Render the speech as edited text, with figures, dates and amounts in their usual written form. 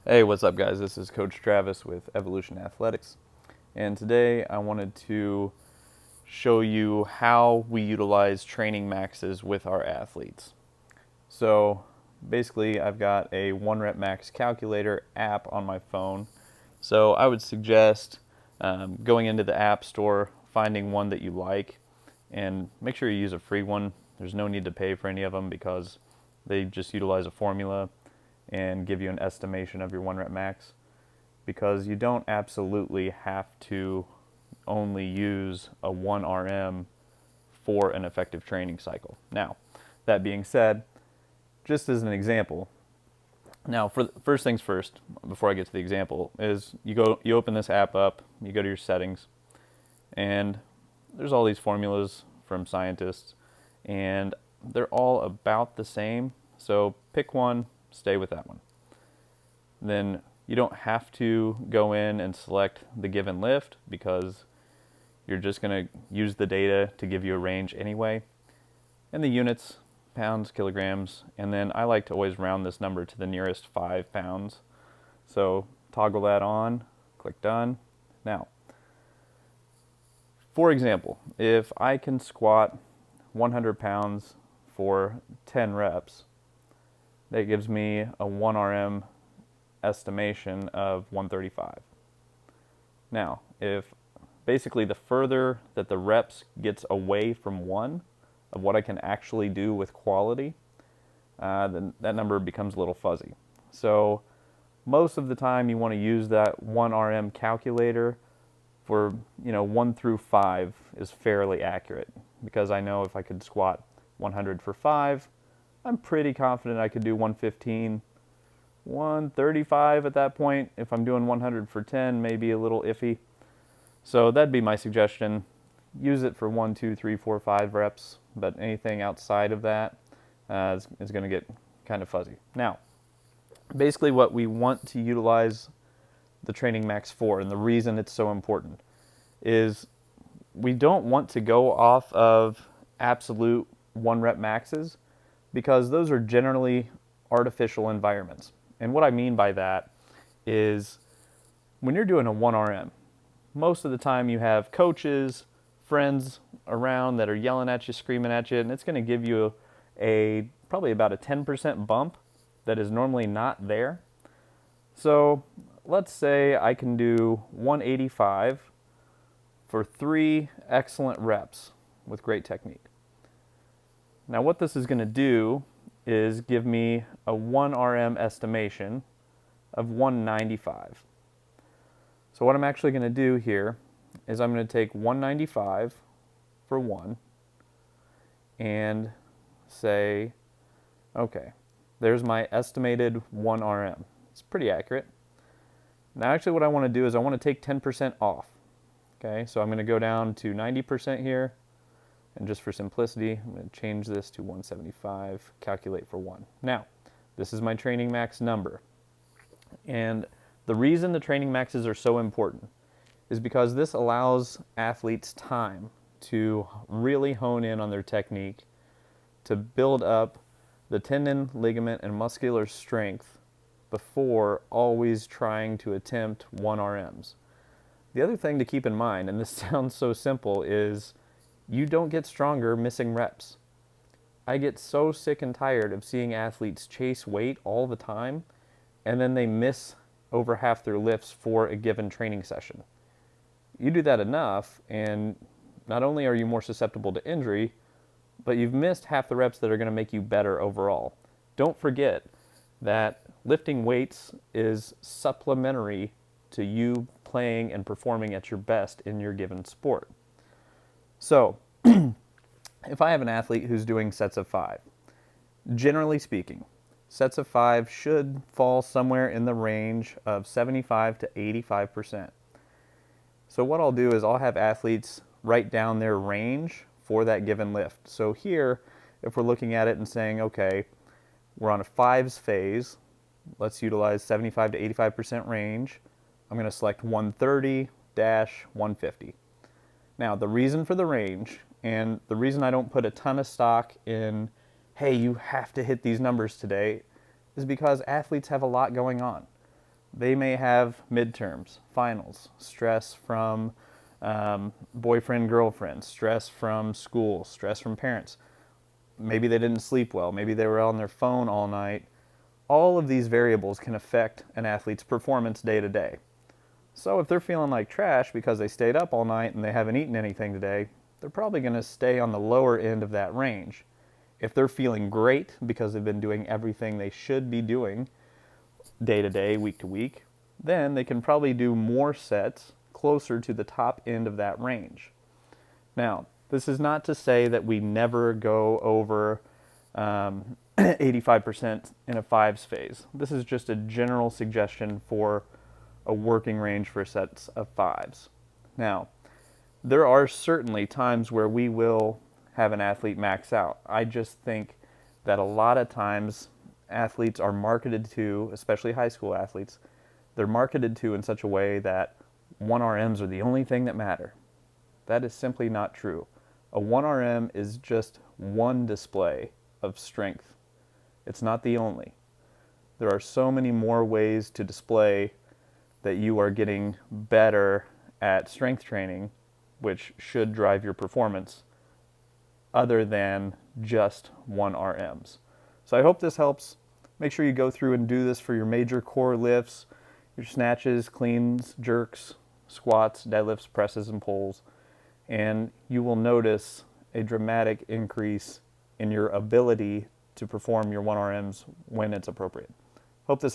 Hey, what's up, guys? This is Coach Travis with Evolution Athletics, and today I wanted to show you how we utilize training maxes with our athletes. So basically, I've got a 1 rep max calculator app on my phone. So I would suggest going into the App Store, finding one that you like, and make sure you use a free one. There's no need to pay for any of them because they just utilize a formula and give you an estimation of your 1 rep max, because you don't absolutely have to only use a 1 RM for an effective training cycle. Now, that being said, just as an example, now for first things first, before I get to the example, is you open this app up, you go to your settings, and there's all these formulas from scientists, and they're all about the same. So pick one, stay with that one. Then you don't have to go in and select the given lift because you're just going to use the data to give you a range anyway. And the units, pounds, kilograms, and then I like to always round this number to the nearest 5 pounds. So toggle that on, click done. Now, for example, if I can squat 100 pounds for 10 reps, that gives me a 1 RM estimation of 135. Now, if basically the further that the reps gets away from one of what I can actually do with quality, then that number becomes a little fuzzy. So most of the time you want to use that 1 RM calculator for, 1 through 5 is fairly accurate, because I know if I could squat 100 for 5, I'm pretty confident I could do 115, 135 at that point. If I'm doing 100 for 10, maybe a little iffy. So that'd be my suggestion. Use it for 1, 2, 3, 4, 5 reps, but anything outside of that is going to get kind of fuzzy. Now, basically what we want to utilize the training max for, and the reason it's so important, is we don't want to go off of absolute 1 rep maxes, because those are generally artificial environments. And what I mean by that is when you're doing a 1 RM, most of the time you have coaches, friends around that are yelling at you, screaming at you, and it's going to give you probably about a 10% bump that is normally not there. So let's say I can do 185 for 3 excellent reps with great technique. Now what this is going to do is give me a 1 RM estimation of 195. So what I'm actually going to do here is I'm going to take 195 for 1 and say, okay, there's my estimated 1 RM. It's pretty accurate. Now actually what I want to do is I want to take 10% off. Okay, so I'm going to go down to 90% here, and just for simplicity, I'm going to change this to 175, calculate for 1. Now, this is my training max number. And the reason the training maxes are so important is because this allows athletes time to really hone in on their technique, to build up the tendon, ligament, and muscular strength before always trying to attempt 1 RMs. The other thing to keep in mind, and this sounds so simple, is you don't get stronger missing reps. I get so sick and tired of seeing athletes chase weight all the time, and then they miss over half their lifts for a given training session. You do that enough, and not only are you more susceptible to injury, but you've missed half the reps that are going to make you better overall. Don't forget that lifting weights is supplementary to you playing and performing at your best in your given sport. So, if I have an athlete who's doing sets of 5, generally speaking, sets of 5 should fall somewhere in the range of 75 to 85%. So what I'll do is I'll have athletes write down their range for that given lift. So here, if we're looking at it and saying, okay, we're on a 5s phase, let's utilize 75 to 85% range. I'm going to select 130-150. Now, the reason for the range, and the reason I don't put a ton of stock in, hey, you have to hit these numbers today, is because athletes have a lot going on. They may have midterms, finals, stress from boyfriend, girlfriend, stress from school, stress from parents. Maybe they didn't sleep well. Maybe they were on their phone all night. All of these variables can affect an athlete's performance day to day. So if they're feeling like trash because they stayed up all night and they haven't eaten anything today, they're probably going to stay on the lower end of that range. If they're feeling great because they've been doing everything they should be doing day to day, week to week, then they can probably do more sets closer to the top end of that range. Now, this is not to say that we never go over 85% in a fives phase. This is just a general suggestion for a working range for sets of fives. Now, there are certainly times where we will have an athlete max out. I just think that a lot of times athletes are marketed to, especially high school athletes, they're marketed to in such a way that 1RMs are the only thing that matter. That is simply not true. A 1RM is just one display of strength. It's not the only. There are so many more ways to display that you are getting better at strength training, which should drive your performance, other than just 1RMs. So I hope this helps. Make sure you go through and do this for your major core lifts, your snatches, cleans, jerks, squats, deadlifts, presses, and pulls, and you will notice a dramatic increase in your ability to perform your 1RMs when it's appropriate. Hope this helps.